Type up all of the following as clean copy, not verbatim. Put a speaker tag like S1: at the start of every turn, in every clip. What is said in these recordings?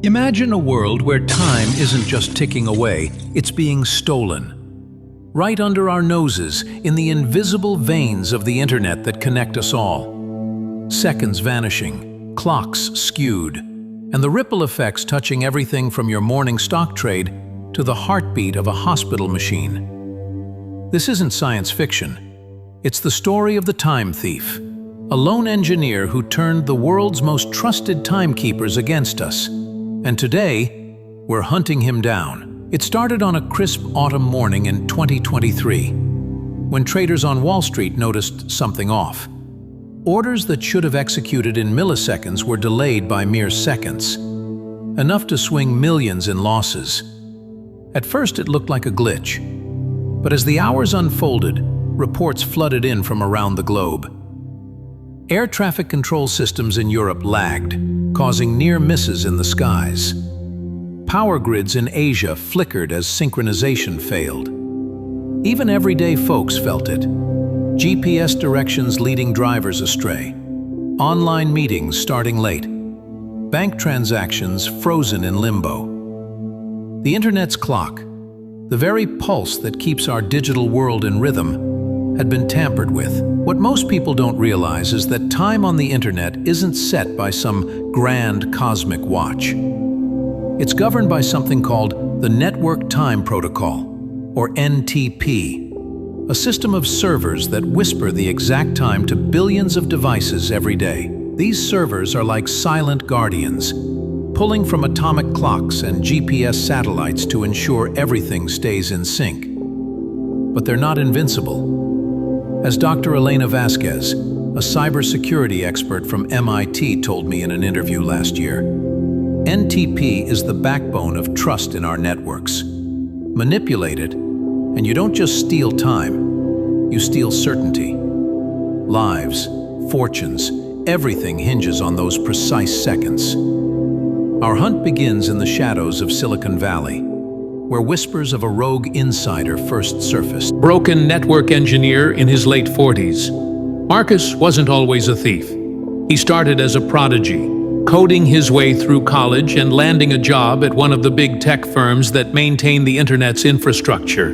S1: Imagine a world where time isn't just ticking away, it's being stolen. Right under our noses, in the invisible veins of the internet that connect us all. Seconds vanishing, clocks skewed, and the ripple effects touching everything from your morning stock trade to the heartbeat of a hospital machine. This isn't science fiction. It's the story of the time thief, a lone engineer who turned the world's most trusted timekeepers against us. And today, we're hunting him down. It started on a crisp autumn morning in 2023, when traders on Wall Street noticed something off. Orders that should have executed in milliseconds were delayed by mere seconds, enough to swing millions in losses. At first, it looked like a glitch, but as the hours unfolded, reports flooded in from around the globe. Air traffic control systems in Europe lagged, causing near misses in the skies. Power grids in Asia flickered as synchronization failed. Even everyday folks felt it. GPS directions leading drivers astray. Online meetings starting late. Bank transactions frozen in limbo. The internet's clock, the very pulse that keeps our digital world in rhythm, had been tampered with. What most people don't realize is that time on the internet isn't set by some grand cosmic watch. It's governed by something called the Network Time Protocol, or NTP, a system of servers that whisper the exact time to billions of devices every day. These servers are like silent guardians, pulling from atomic clocks and GPS satellites to ensure everything stays in sync. But they're not invincible. As Dr. Elena Vasquez, a cybersecurity expert from MIT, told me in an interview last year, NTP is the backbone of trust in our networks. Manipulate it, and you don't just steal time, you steal certainty. Lives, fortunes, everything hinges on those precise seconds. Our hunt begins in the shadows of Silicon Valley, where whispers of a rogue insider first surfaced.
S2: Broken network engineer in his late 40s. Marcus wasn't always a thief. He started as a prodigy, coding his way through college and landing a job at one of the big tech firms that maintain the internet's infrastructure.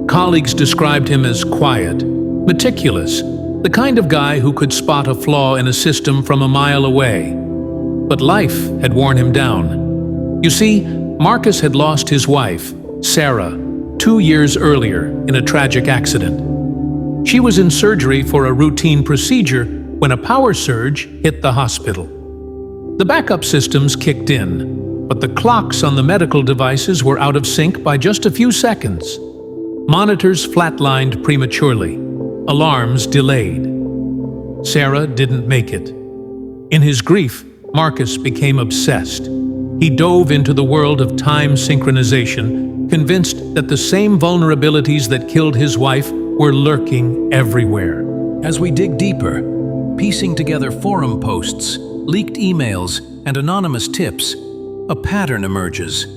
S2: Colleagues described him as quiet, meticulous, the kind of guy who could spot a flaw in a system from a mile away. But life had worn him down. You see, Marcus had lost his wife, Sarah, 2 years earlier in a tragic accident. She was in surgery for a routine procedure when a power surge hit the hospital. The backup systems kicked in, but the clocks on the medical devices were out of sync by just a few seconds. Monitors flatlined prematurely, alarms delayed. Sarah didn't make it. In his grief, Marcus became obsessed. He dove into the world of time synchronization, convinced that the same vulnerabilities that killed his wife were lurking everywhere.
S1: As we dig deeper, piecing together forum posts, leaked emails, and anonymous tips, a pattern emerges.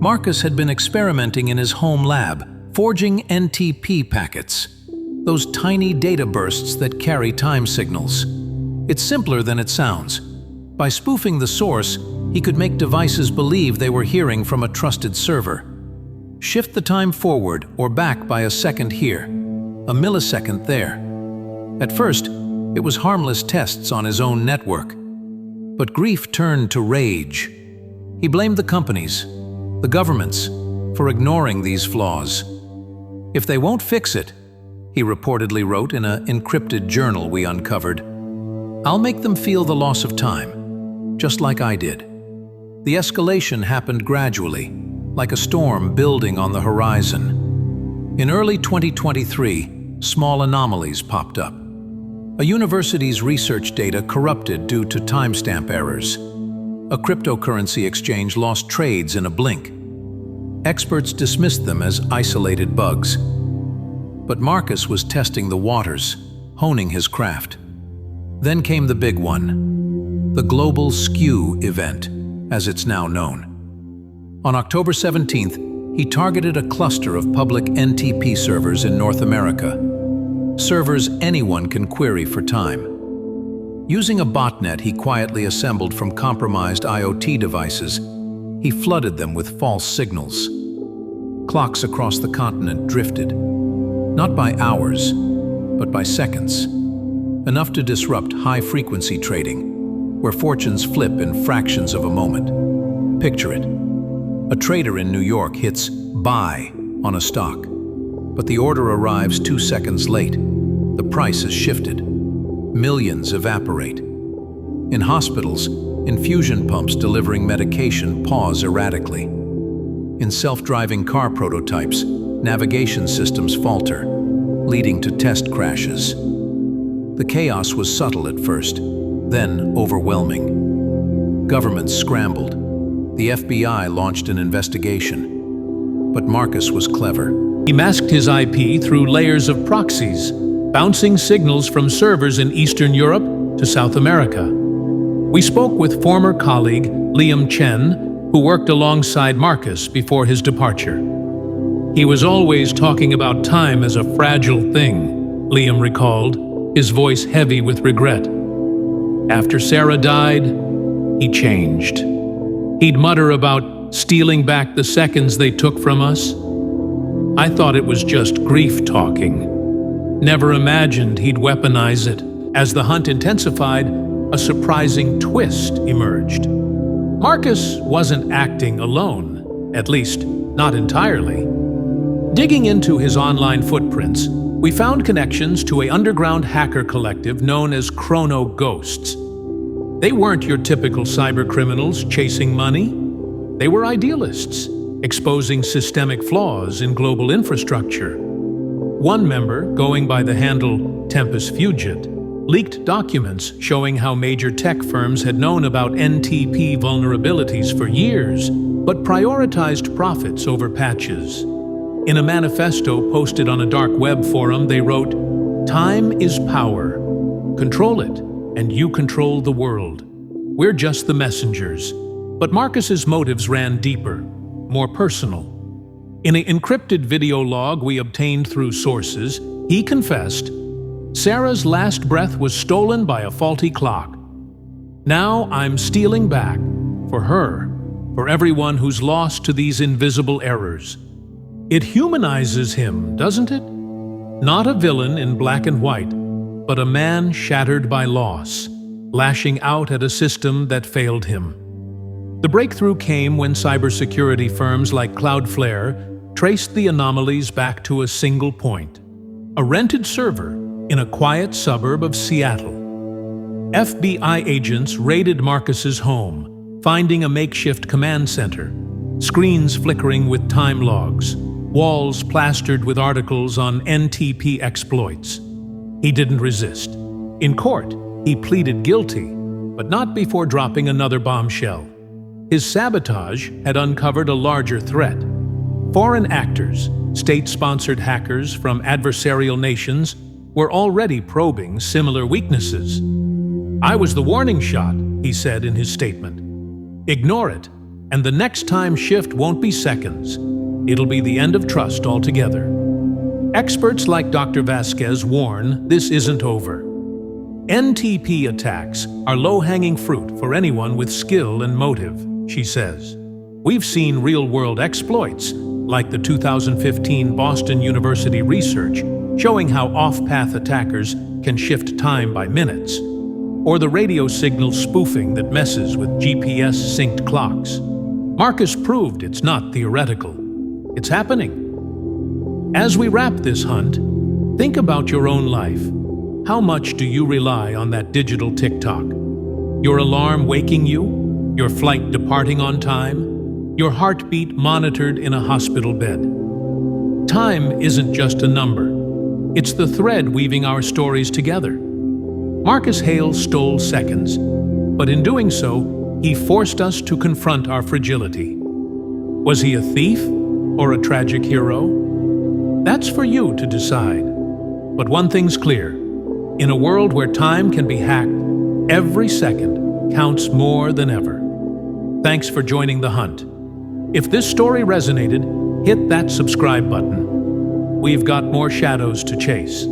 S1: Marcus had been experimenting in his home lab, forging NTP packets, those tiny data bursts that carry time signals. It's simpler than it sounds. By spoofing the source, he could make devices believe they were hearing from a trusted server. Shift the time forward or back by a second here, a millisecond there. At first, it was harmless tests on his own network. But grief turned to rage. He blamed the companies, the governments, for ignoring these flaws. If they won't fix it, he reportedly wrote in an encrypted journal we uncovered, I'll make them feel the loss of time, just like I did. The escalation happened gradually, like a storm building on the horizon. In early 2023, small anomalies popped up. A university's research data corrupted due to timestamp errors. A cryptocurrency exchange lost trades in a blink. Experts dismissed them as isolated bugs. But Marcus was testing the waters, honing his craft. Then came the big one, the global skew event, as it's now known. On October 17th, he targeted a cluster of public NTP servers in North America, servers anyone can query for time. Using a botnet he quietly assembled from compromised IoT devices, he flooded them with false signals. Clocks across the continent drifted, not by hours, but by seconds, enough to disrupt high-frequency trading, where fortunes flip in fractions of a moment. Picture it. A trader in New York hits buy on a stock, but the order arrives 2 seconds late. The price has shifted. Millions evaporate. In hospitals, infusion pumps delivering medication pause erratically. In self-driving car prototypes, navigation systems falter, leading to test crashes. The chaos was subtle at first, then overwhelming. Governments scrambled. The FBI launched an investigation. But Marcus was clever.
S2: He masked his IP through layers of proxies, bouncing signals from servers in Eastern Europe to South America. We spoke with former colleague Liam Chen, who worked alongside Marcus before his departure. He was always talking about time as a fragile thing, Liam recalled, his voice heavy with regret. After Sarah died, he changed. He'd mutter about stealing back the seconds they took from us. I thought it was just grief talking. Never imagined he'd weaponize it. As the hunt intensified, a surprising twist emerged. Marcus wasn't acting alone, at least not entirely. Digging into his online footprints, we found connections to an underground hacker collective known as Chrono Ghosts. They weren't your typical cybercriminals chasing money. They were idealists, exposing systemic flaws in global infrastructure. One member, going by the handle Tempus Fugit, leaked documents showing how major tech firms had known about NTP vulnerabilities for years, but prioritized profits over patches. In a manifesto posted on a dark web forum, they wrote, "Time is power. Control it, and you control the world. We're just the messengers." But Marcus's motives ran deeper, more personal. In an encrypted video log we obtained through sources, he confessed, "Sarah's last breath was stolen by a faulty clock. Now I'm stealing back, for her, for everyone who's lost to these invisible errors." It humanizes him, doesn't it? Not a villain in black and white, but a man shattered by loss, lashing out at a system that failed him. The breakthrough came when cybersecurity firms like Cloudflare traced the anomalies back to a single point: a rented server in a quiet suburb of Seattle. FBI agents raided Marcus's home, finding a makeshift command center, screens flickering with time logs, walls plastered with articles on NTP exploits. He didn't resist. In court, he pleaded guilty, but not before dropping another bombshell. His sabotage had uncovered a larger threat. Foreign actors, state-sponsored hackers from adversarial nations, were already probing similar weaknesses. "I was the warning shot," he said in his statement. "Ignore it, and the next time shift won't be seconds. It'll be the end of trust altogether." Experts like Dr. Vasquez warn this isn't over. NTP attacks are low-hanging fruit for anyone with skill and motive, she says. We've seen real-world exploits, like the 2015 Boston University research, showing how off-path attackers can shift time by minutes, or the radio signal spoofing that messes with GPS-synced clocks. Marcus proved it's not theoretical. It's happening. As we wrap this hunt, think about your own life. How much do you rely on that digital tick-tock? Your alarm waking you? Your flight departing on time? Your heartbeat monitored in a hospital bed? Time isn't just a number. It's the thread weaving our stories together. Marcus Hale stole seconds, but in doing so, he forced us to confront our fragility. Was he a thief or a tragic hero? That's for you to decide. But one thing's clear. In a world where time can be hacked, every second counts more than ever. Thanks for joining the hunt. If this story resonated, hit that subscribe button. We've got more shadows to chase.